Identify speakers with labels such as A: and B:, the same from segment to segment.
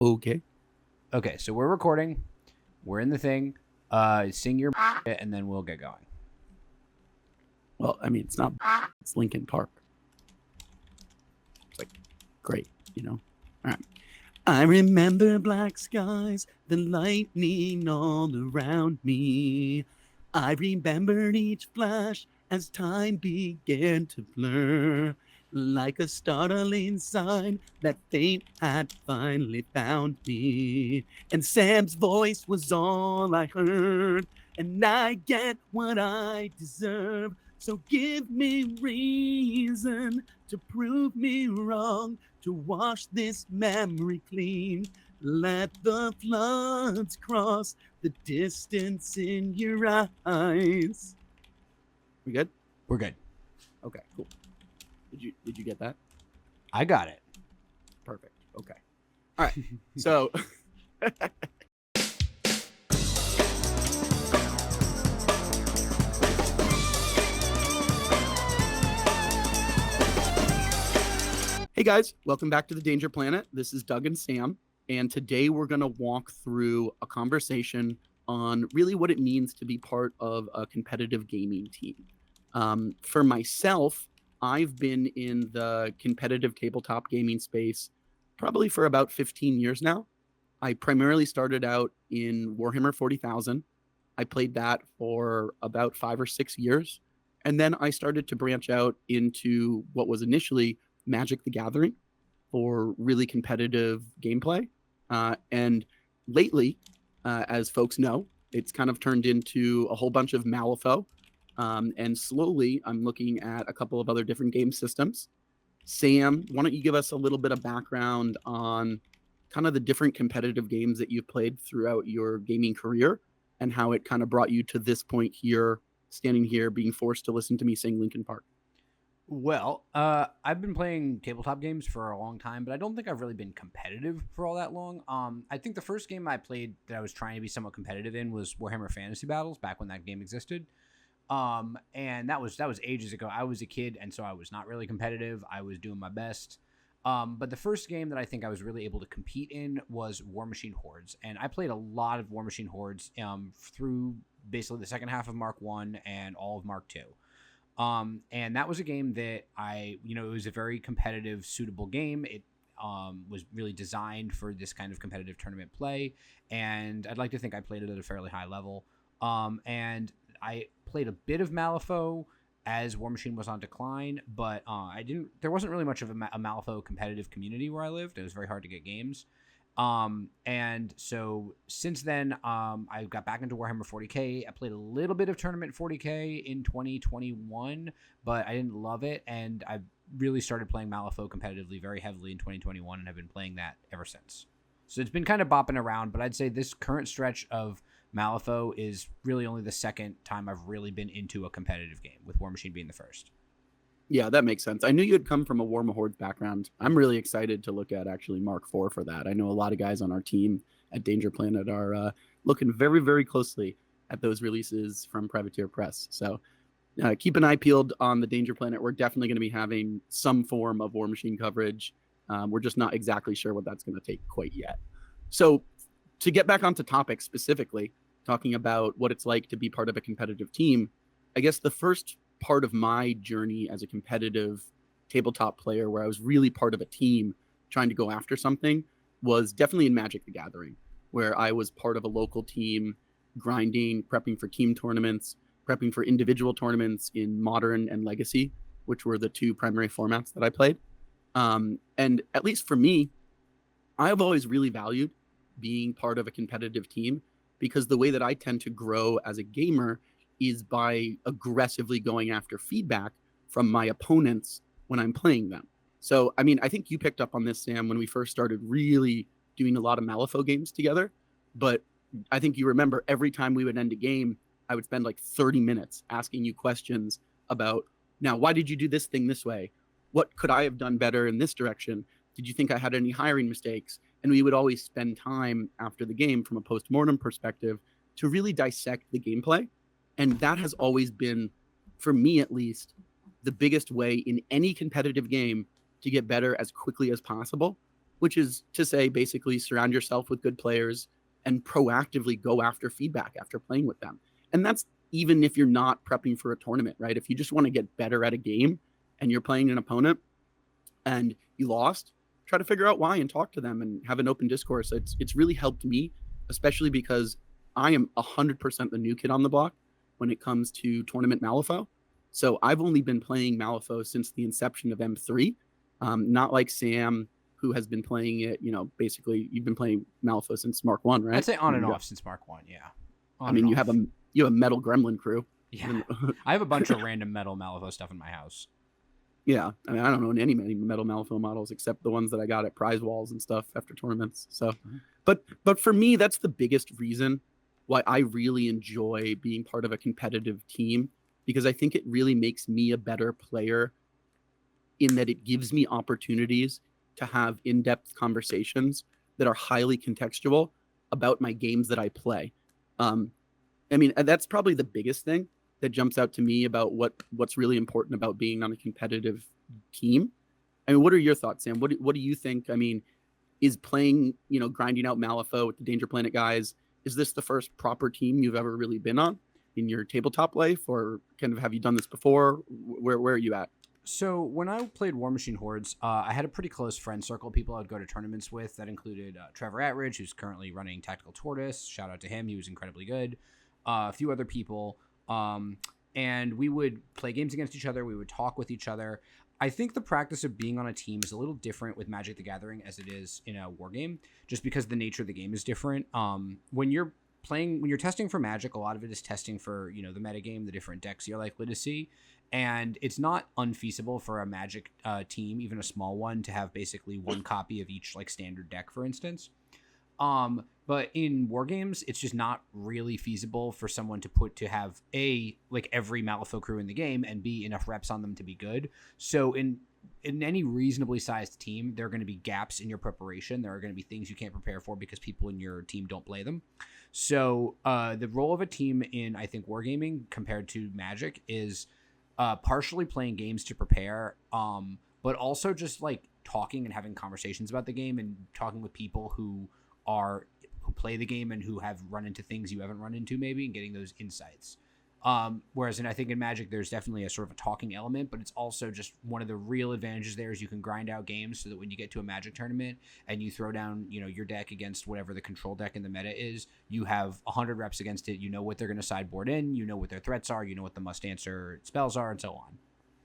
A: Okay.
B: Okay, so we're recording. We're in the thing. Sing your and then we'll get going.
A: Well, I mean, it's not. It's Lincoln Park. It's like great, you know. All right. I remember black skies, the lightning all around me. I remembered each flash as time began to blur, like a startling sign that fate had finally found me. And Sam's voice was all I heard, and I get what I deserve. So give me reason to prove me wrong, to wash this memory clean. Let the floods cross the distance in your eyes. We good?
B: We're good.
A: Okay, cool. Did you get that?
B: I got it.
A: Perfect. Okay. All right. So hey guys, welcome back to the Danger Planet. This is Doug and Sam, and today we're going to walk through a conversation on really what it means to be part of a competitive gaming team. For myself, I've been in the competitive tabletop gaming space probably for about 15 years now. I primarily started out in Warhammer 40,000. I played that for about 5 or 6 years. And then I started to branch out into what was initially Magic the Gathering for really competitive gameplay. And lately, as folks know, it's kind of turned into a whole bunch of Malifaux. And slowly, I'm looking at a couple of other different game systems. Sam, why don't you give us a little bit of background on kind of the different competitive games that you've played throughout your gaming career and how it kind of brought you to this point here, standing here, being forced to listen to me sing Linkin Park?
B: Well, I've been playing tabletop games for a long time, but I don't think I've really been competitive for all that long. I think the first game I played that I was trying to be somewhat competitive in was Warhammer Fantasy Battles back when that game existed. And that was ages ago. I was a kid, and so I was not really competitive. I was doing my best. But the first game that I think I was really able to compete in was War Machine Hordes, and I played a lot of War Machine Hordes through basically the second half of Mark 1 and all of Mark 2. And that was a game that it was a very competitive, suitable game. It was really designed for this kind of competitive tournament play, and I'd like to think I played it at a fairly high level. And I played a bit of Malifaux as War Machine was on decline, but there wasn't really much of a Malifaux competitive community where I lived. It was very hard to get games. And so since then, I got back into Warhammer 40K. I played a little bit of Tournament 40K in 2021, but I didn't love it. And I really started playing Malifaux competitively very heavily in 2021 and have been playing that ever since. So it's been kind of bopping around, but I'd say this current stretch of Malifaux is really only the second time I've really been into a competitive game, with War Machine being the first.
A: Yeah, that makes sense. I knew you had come from a Warhammer Hordes background. I'm really excited to look at actually Mark IV for that. I know a lot of guys on our team at Danger Planet are looking very, very closely at those releases from Privateer Press. So keep an eye peeled on the Danger Planet. We're definitely going to be having some form of War Machine coverage. We're just not exactly sure what that's going to take quite yet. So to get back onto topic specifically, talking about what it's like to be part of a competitive team, I guess the first part of my journey as a competitive tabletop player where I was really part of a team trying to go after something was definitely in Magic the Gathering, where I was part of a local team grinding, prepping for team tournaments, prepping for individual tournaments in Modern and Legacy, which were the two primary formats that I played. And at least for me, I've always really valued being part of a competitive team because the way that I tend to grow as a gamer is by aggressively going after feedback from my opponents when I'm playing them. So, I mean, I think you picked up on this, Sam, when we first started really doing a lot of Malifaux games together. But I think you remember every time we would end a game, I would spend like 30 minutes asking you questions about, now, why did you do this thing this way? What could I have done better in this direction? Did you think I had any hiring mistakes? And we would always spend time after the game from a post-mortem perspective to really dissect the gameplay. And that has always been, for me at least, the biggest way in any competitive game to get better as quickly as possible. which is to say basically surround yourself with good players and proactively go after feedback after playing with them. And that's even if you're not prepping for a tournament, right? If you just want to get better at a game and you're playing an opponent and you lost, try to figure out why and talk to them and have an open discourse. It's really helped me, especially because I am 100% the new kid on the block when it comes to tournament Malifaux. So I've only been playing Malifaux since the inception of M3, not like Sam, who has been playing it, basically you've been playing Malifaux since Mark 1, right?
B: I'd say on and off since Mark 1, yeah.
A: I mean, you have a metal gremlin crew.
B: Yeah. I have a bunch of random metal Malifaux stuff in my house.
A: Yeah, I mean, I don't own any metal Malifaux models except the ones that I got at prize walls and stuff after tournaments. So, but for me, that's the biggest reason why I really enjoy being part of a competitive team, because I think it really makes me a better player in that it gives me opportunities to have in-depth conversations that are highly contextual about my games that I play. I mean, that's probably the biggest thing that jumps out to me about what's really important about being on a competitive team. I mean, what are your thoughts, Sam? What do you think? I mean, is playing, grinding out Malifaux with the Danger Planet guys, is this the first proper team you've ever really been on in your tabletop life, or kind of have you done this before? Where are you at?
B: So when I played War Machine Hordes, I had a pretty close friend circle of people I would go to tournaments with. That included Trevor Atridge, who's currently running Tactical Tortoise. Shout out to him. He was incredibly good. A few other people. And we would play games against each other. We would talk with each other. I think the practice of being on a team is a little different with Magic the Gathering as it is in a war game, just because the nature of the game is different. When you're testing for Magic, a lot of it is testing for, the metagame, the different decks you're likely to see. And it's not unfeasible for a Magic team, even a small one, to have basically one copy of each like standard deck, for instance. But in war games, it's just not really feasible for someone to have A, like every Malifaux crew in the game, and B, enough reps on them to be good. So in any reasonably sized team, there are going to be gaps in your preparation. There are going to be things you can't prepare for because people in your team don't play them. So the role of a team in, I think, wargaming compared to Magic is partially playing games to prepare, but also just like talking and having conversations about the game and talking with people who play the game and who have run into things you haven't run into maybe, and getting those insights. Whereas I think in Magic, there's definitely a sort of a talking element, but it's also just one of the real advantages there is you can grind out games so that when you get to a Magic tournament and you throw down, your deck against whatever the control deck in the meta is, you have 100 reps against it. You know what they're going to sideboard in, you know what their threats are, you know what the must answer spells are, and so on.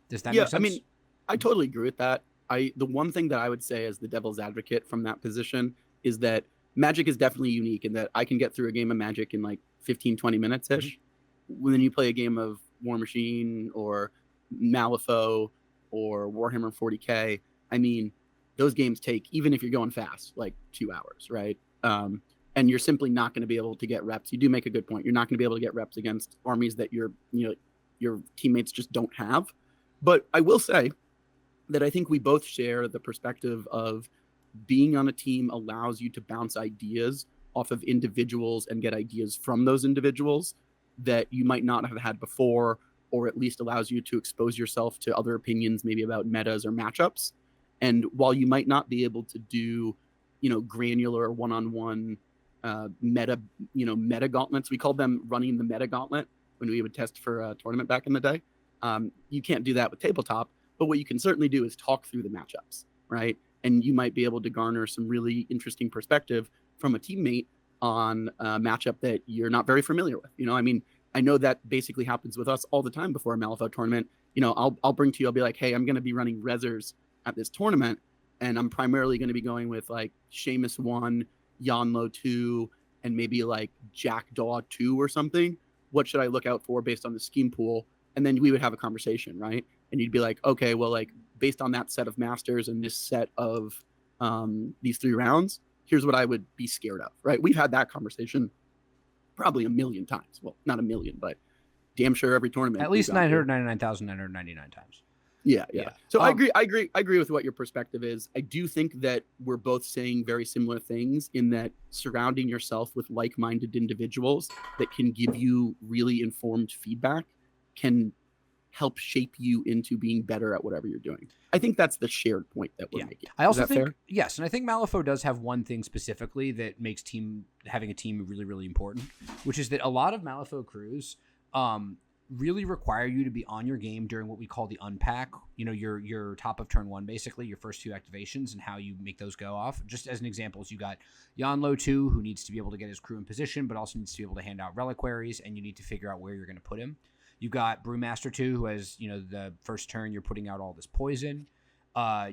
B: Does that make sense?
A: I mean, I totally agree with that. The one thing that I would say as the devil's advocate from that position is that Magic is definitely unique in that I can get through a game of Magic in like 15, 20 minutes-ish. Mm-hmm. When you play a game of War Machine or Malifaux or Warhammer 40K, I mean, those games take, even if you're going fast, like 2 hours, right? And you're simply not going to be able to get reps. You do make a good point. You're not going to be able to get reps against armies that your teammates just don't have. But I will say that I think we both share the perspective of being on a team allows you to bounce ideas off of individuals and get ideas from those individuals that you might not have had before, or at least allows you to expose yourself to other opinions, maybe about metas or matchups. And while you might not be able to do, granular one-on-one meta gauntlets, we called them running the meta gauntlet when we would test for a tournament back in the day. You can't do that with tabletop, but what you can certainly do is talk through the matchups, right? And you might be able to garner some really interesting perspective from a teammate on a matchup that you're not very familiar with. I mean, I know that basically happens with us all the time before a Malifaux tournament. I'll bring to you, I'll be like, hey, I'm going to be running Rezzers at this tournament, and I'm primarily going to be going with like Seamus 1, Yanlo 2, and maybe like Jackdaw 2 or something. What should I look out for based on the scheme pool? And then we would have a conversation, right? And you'd be like, okay, well, like based on that set of masters and this set of these 3 rounds, here's what I would be scared of, right? We've had that conversation probably a million times. Well, not a million, but damn sure every tournament.
B: At least 999,999 times.
A: Yeah. So I agree with what your perspective is. I do think that we're both saying very similar things in that surrounding yourself with like-minded individuals that can give you really informed feedback can help shape you into being better at whatever you're doing. I think that's the shared point that we're making.
B: I also
A: Is that
B: think
A: fair?
B: yes, and I think Malifaux does have one thing specifically that makes having a team really, really important, which is that a lot of Malifaux crews really require you to be on your game during what we call the unpack. You know, your top of turn one, basically your first two activations and how you make those go off. Just as an example, is you got Yanlo 2, who needs to be able to get his crew in position, but also needs to be able to hand out reliquaries, and you need to figure out where you're going to put him. You got Brewmaster 2, who has, you know, the first turn you're putting out all this poison.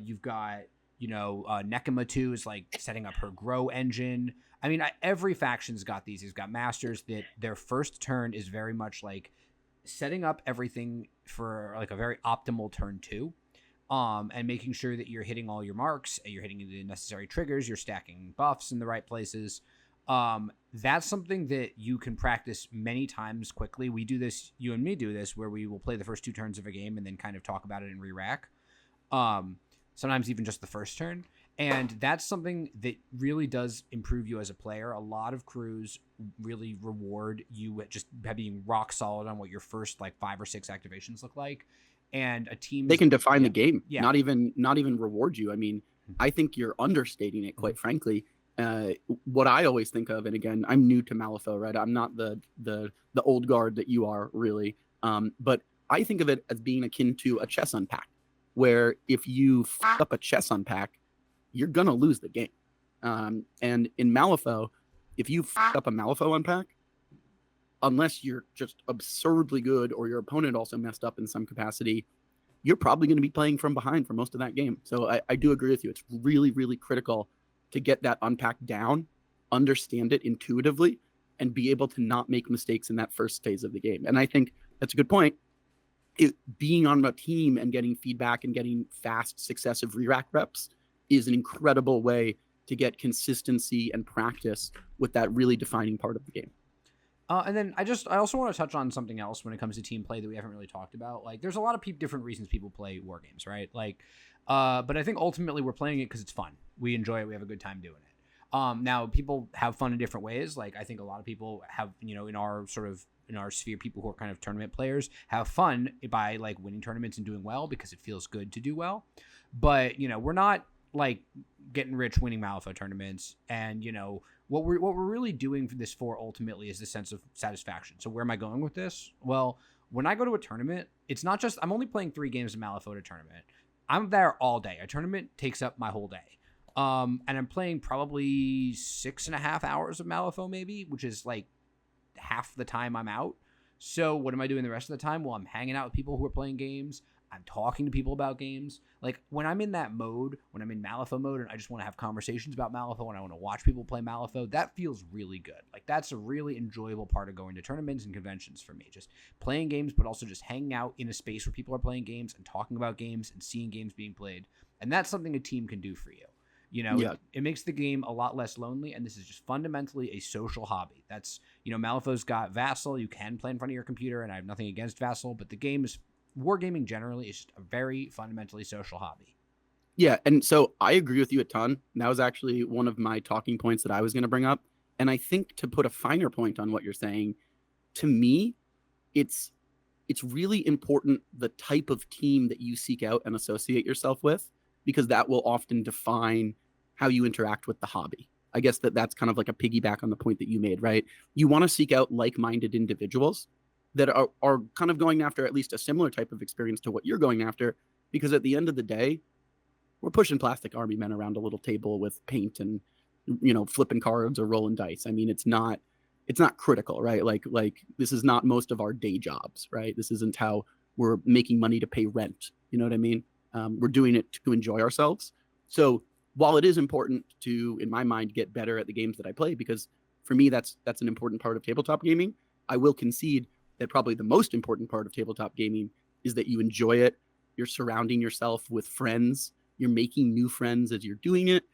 B: You've got, you know, Nekima 2 is like setting up her grow engine. I mean, every faction's got these. He's got masters that their first turn is very much like setting up everything for like a very optimal turn 2, and making sure that you're hitting all your marks, you're hitting the necessary triggers, you're stacking buffs in the right places. That's something that you can practice many times quickly. We do this, you and me do this, where we will play the first two turns of a game and then kind of talk about it and re-rack. Sometimes even just the first turn. And that's something that really does improve you as a player. A lot of crews really reward you at just being rock solid on what your first like 5 or 6 activations look like. And a team,
A: they can define the game,
B: yeah.
A: not even reward you. I mean, I think you're understating it, quite frankly. What I always think of, and again, I'm new to Malifaux, right? I'm not the old guard that you are, really. But I think of it as being akin to a chess unpack, where if you fuck up a chess unpack, you're gonna lose the game. And in Malifaux, if you fuck up a Malifaux unpack, unless you're just absurdly good or your opponent also messed up in some capacity, you're probably going to be playing from behind for most of that game. So I do agree with you. It's really, really critical to get that unpack down, understand it intuitively, and be able to not make mistakes in that first phase of the game. And I think that's a good point. Being on a team and getting feedback and getting fast, successive re-rack reps is an incredible way to get consistency and practice with that really defining part of the game.
B: And then I also want to touch on something else when it comes to team play that we haven't really talked about. Like, there's a lot of different reasons people play war games, right? Like, but I think ultimately we're playing it because it's fun. We enjoy it. We have a good time doing it. Now people have fun in different ways. Like, I think a lot of people have, you know, in our sphere, people who are kind of tournament players have fun by like winning tournaments and doing well because it feels good to do well. But, you know, we're not like getting rich winning Malifaux tournaments. And, you know, what we're really doing for this ultimately is the sense of satisfaction. So where am I going with this? Well, when I go to a tournament, it's not just, I'm only playing 3 games of Malifaux at a tournament. I'm there all day. A tournament takes up my whole day. And I'm playing probably 6.5 hours of Malifaux maybe, which is like half the time I'm out. So what am I doing the rest of the time? Well, I'm hanging out with people who are playing games. I'm talking to people about games. Like, when I'm in that mode, when I'm in Malifaux mode and I just want to have conversations about Malifaux and I want to watch people play Malifaux, that feels really good. Like, that's a really enjoyable part of going to tournaments and conventions for me. Just playing games, but also just hanging out in a space where people are playing games and talking about games and seeing games being played. And that's something a team can do for you. You know,
A: yeah.
B: it makes the game a lot less lonely, and this is just fundamentally a social hobby. That's, you know, Malifaux's got Vassal. You can play in front of your computer, and I have nothing against Vassal, but the game is, wargaming generally is just a very fundamentally social hobby.
A: Yeah, and so I agree with you a ton. That was actually one of my talking points that I was going to bring up. And I think to put a finer point on what you're saying, to me, it's really important the type of team that you seek out and associate yourself with, because that will often define how you interact with the hobby. I guess that's kind of like a piggyback on the point that you made, right? You want to seek out like-minded individuals that are kind of going after at least a similar type of experience to what you're going after, because at the end of the day, we're pushing plastic army men around a little table with paint and, you know, flipping cards or rolling dice. I mean, it's not critical, right? Like this is not most of our day jobs, right? This isn't how we're making money to pay rent. You know what I mean? We're doing it to enjoy ourselves. So while it is important to, in my mind, get better at the games that I play, because for me, that's an important part of tabletop gaming, I will concede that probably the most important part of tabletop gaming is that you enjoy it. You're surrounding yourself with friends. You're making new friends as you're doing it.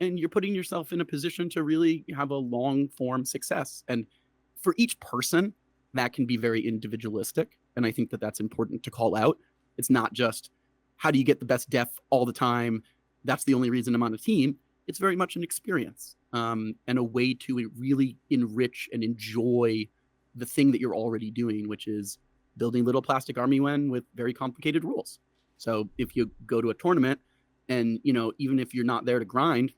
A: And you're putting yourself in a position to really have a long form success. And for each person, that can be very individualistic. And I think that that's important to call out. It's not just, how do you get the best def all the time? That's the only reason I'm on a team. It's very much an experience, and a way to really enrich and enjoy the thing that you're already doing, which is building little plastic army men with very complicated rules. So if you go to a tournament and, even if you're not there to grind,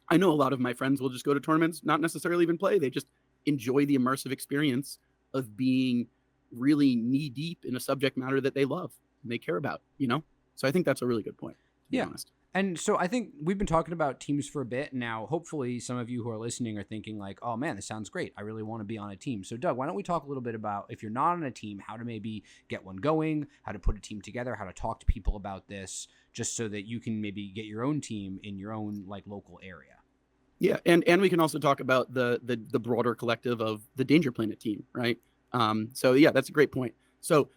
A: I know a lot of my friends will just go to tournaments, not necessarily even play. They just enjoy the immersive experience of being really knee deep in a subject matter that they love and they care about, So I think that's a really good point, to be honest.
B: And so I think we've been talking about teams for a bit now. Hopefully some of you who are listening are thinking like, oh man, this sounds great. I really want to be on a team. So Doug, why don't we talk a little bit about, if you're not on a team, how to maybe get one going, how to put a team together, how to talk to people about this, just so that you can maybe get your own team in your own like local area.
A: Yeah, and we can also talk about the broader collective of the Danger Planet team, right? So yeah, that's a great point. So,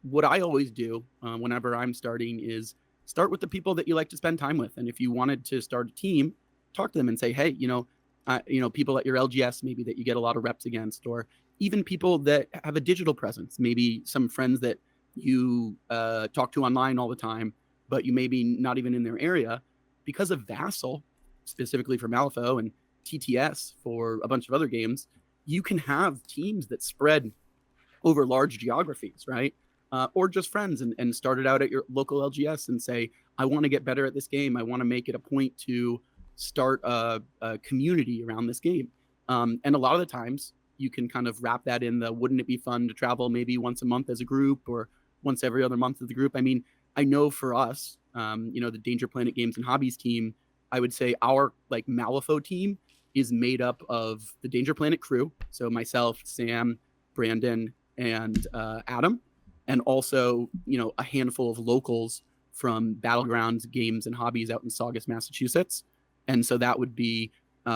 A: what I always do whenever I'm starting is start with the people that you like to spend time with. And if you wanted to start a team, talk to them and say, hey, people at your LGS maybe that you get a lot of reps against, or even people that have a digital presence, maybe some friends that you talk to online all the time, but you maybe not even in their area. Because of Vassal, specifically for Malifaux, and TTS for a bunch of other games, you can have teams that spread over large geographies, right? Or just friends and start it out at your local LGS and say, I want to get better at this game. I want to make it a point to start a community around this game. And a lot of the times you can kind of wrap that in the, wouldn't it be fun to travel maybe once a month as a group or once every other month as a group? I mean, I know for us, the Danger Planet Games and Hobbies team, I would say our like Malifaux team is made up of the Danger Planet crew. So myself, Sam, Brandon, and Adam, and also, a handful of locals from Battlegrounds Games and Hobbies out in Saugus, Massachusetts. And so that would be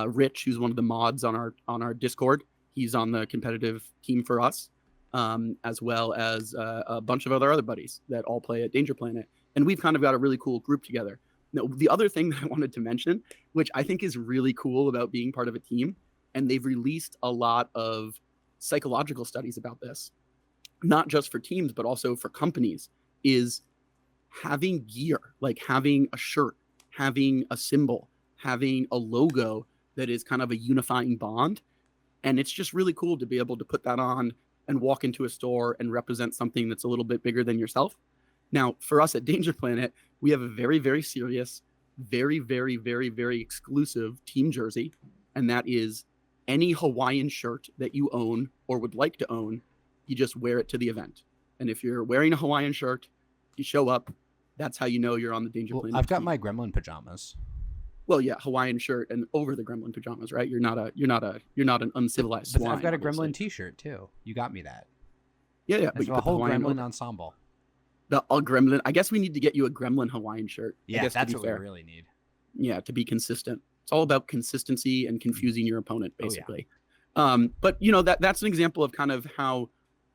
A: Rich, who's one of the mods on our Discord. He's on the competitive team for us, as well as a bunch of other buddies that all play at Danger Planet. And we've kind of got a really cool group together. Now, the other thing that I wanted to mention, which I think is really cool about being part of a team, and they've released a lot of psychological studies about this, not just for teams, but also for companies, is having gear, like having a shirt, having a symbol, having a logo that is kind of a unifying bond. And it's just really cool to be able to put that on and walk into a store and represent something that's a little bit bigger than yourself. Now, for us at Danger Planet, we have a very, very serious, very, very, very, very exclusive team jersey. And that is any Hawaiian shirt that you own or would like to own, you just wear it to the event. And if you're wearing a Hawaiian shirt, you show up, that's how you know you're on the Danger Planet
B: I've got
A: team.
B: my gremlin pajamas.
A: Well, yeah, Hawaiian shirt and over the gremlin pajamas, right? You're not an uncivilized swine.
B: I've got a
A: obviously.
B: gremlin t-shirt too. You got me that.
A: Yeah,
B: It's a whole gremlin ensemble.
A: The gremlin. I guess we need to get you a gremlin Hawaiian shirt.
B: Yeah,
A: I guess,
B: that's what we really need.
A: Yeah, to be consistent. It's all about consistency and confusing your opponent, basically. But that's an example of kind of how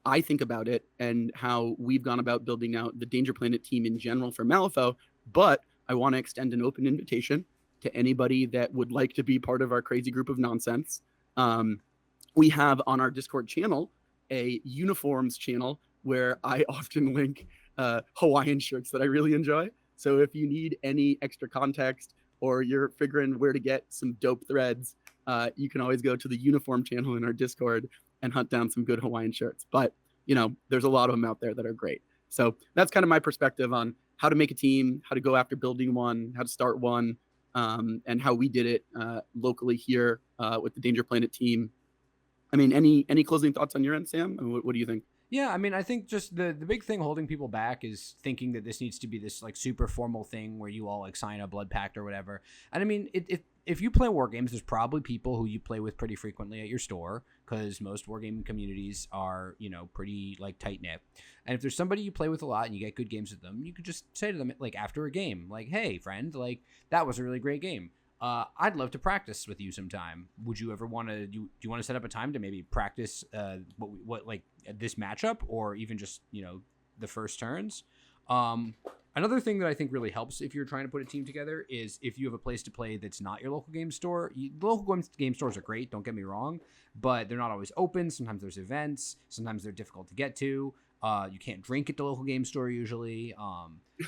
A: I think about it and how we've gone about building out the Danger Planet team in general for Malifaux. But I want to extend an open invitation to anybody that would like to be part of our crazy group of nonsense. We have on our Discord channel a uniforms channel where I often link Hawaiian shirts that I really enjoy. So if you need any extra context or you're figuring where to get some dope threads, you can always go to the uniform channel in our Discord and hunt down some good Hawaiian shirts. But, there's a lot of them out there that are great. So that's kind of my perspective on how to make a team, how to go after building one, how to start one, and how we did it locally here with the Danger Planet team. I mean, any closing thoughts on your end, Sam? What do you think?
B: Yeah, I mean, I think just the big thing holding people back is thinking that this needs to be this like super formal thing where you all like sign a blood pact or whatever. And I mean, if you play war games, there's probably people who you play with pretty frequently at your store because most war game communities are, pretty like tight knit. And if there's somebody you play with a lot and you get good games with them, you could just say to them like after a game, like, "Hey, friend, like that was a really great game. I'd love to practice with you sometime. Would you ever want to? Do you want to set up a time to maybe practice what like this matchup or even just the first turns?" Another thing that I think really helps if you're trying to put a team together is if you have a place to play that's not your local game store. The local game stores are great, don't get me wrong, but they're not always open. Sometimes there's events. Sometimes they're difficult to get to. You can't drink at the local game store usually.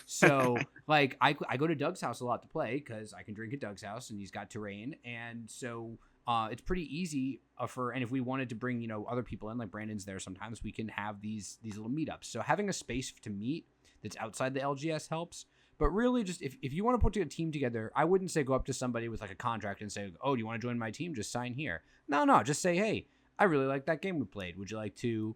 B: So like I go to Doug's house a lot to play because I can drink at Doug's house and he's got terrain. And so It's pretty easy and if we wanted to bring, other people in, like Brandon's there sometimes, we can have these little meetups. So having a space to meet that's outside the LGS helps. But really, just if you want to put a team together, I wouldn't say go up to somebody with like a contract and say, oh, do you want to join my team? Just sign here. No, just say, hey, I really like that game we played. Would you like to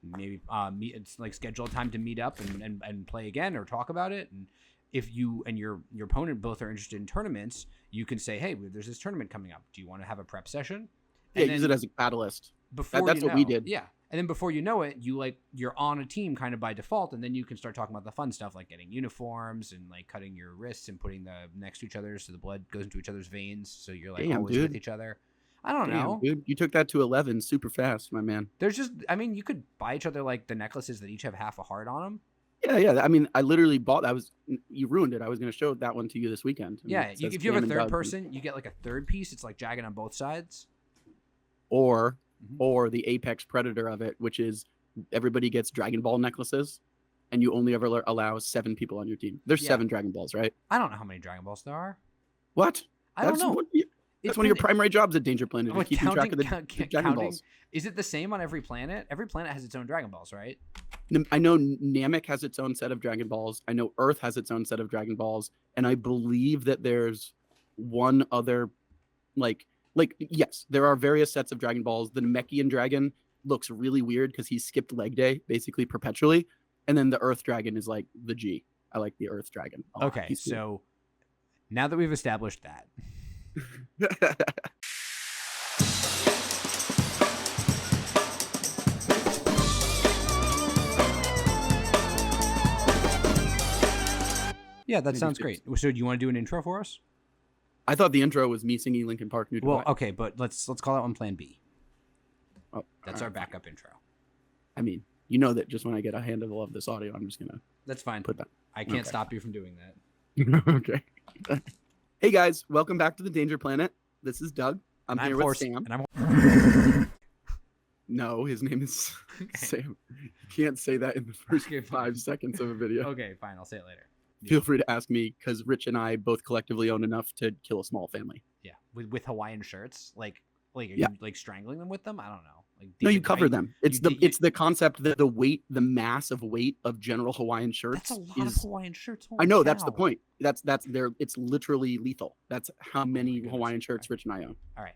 B: maybe meet? It's like schedule a time to meet up and play again or talk about it. And if you and your opponent both are interested in tournaments, you can say, hey, there's this tournament coming up. Do you want to have a prep session?
A: Yeah, use it as a catalyst.
B: Before
A: that's what we did.
B: Yeah. And then before you know it, you're on a team kind of by default, and then you can start talking about the fun stuff like getting uniforms and like cutting your wrists and putting them next to each other so the blood goes into each other's veins, so you're like always with each other. I don't know,
A: dude. You took that to 11 super fast, my man.
B: There's just, you could buy each other like the necklaces that each have half a heart on them.
A: Yeah. I mean, I literally bought that. You ruined it. I was going to show that one to you this weekend.
B: Yeah, if you have a third person, you get like a third piece. It's like jagged on both sides.
A: Or the apex predator of it, which is everybody gets Dragon Ball necklaces, and you only ever allow 7 people on your team. There's 7 Dragon Balls, right?
B: I don't know how many Dragon Balls there are.
A: What?
B: I don't know.
A: That's one of your primary jobs at Danger Planet, is keeping track of the Dragon Balls.
B: Is it the same on every planet? Every planet has its own Dragon Balls, right?
A: I know Namek has its own set of Dragon Balls. I know Earth has its own set of Dragon Balls. And I believe that there's one other, yes, there are various sets of Dragon Balls. The Namekian dragon looks really weird because he skipped leg day basically perpetually. And then the Earth dragon is like the G. I like the Earth dragon.
B: Okay, so now that we've established that. Yeah, that sounds great. So do you want to do an intro for us?
A: I thought the intro was me singing Linkin Park New to
B: Well, okay, but let's call that one Plan B.
A: Oh,
B: that's our backup intro.
A: I mean, you know that just when I get a handle of this audio, I'm just gonna.
B: That's fine.
A: Put that.
B: I can't stop you from doing that.
A: Okay. Hey guys, welcome back to the Danger Planet. This is Doug. I'm here with Sam.
B: And I'm.
A: No, his name is Sam. You can't say that in the first 5 seconds of a video.
B: Okay, fine. I'll say it later.
A: Feel free to ask me, because Rich and I both collectively own enough to kill a small family.
B: Yeah, with Hawaiian shirts, are you like strangling them with them? I don't know.
A: No, you cover them. It's the concept that the massive weight of general Hawaiian shirts.
B: That's a lot of Hawaiian shirts.
A: I know, that's the point. That's there. It's literally lethal. That's how many Hawaiian shirts Rich and I own.
B: All right.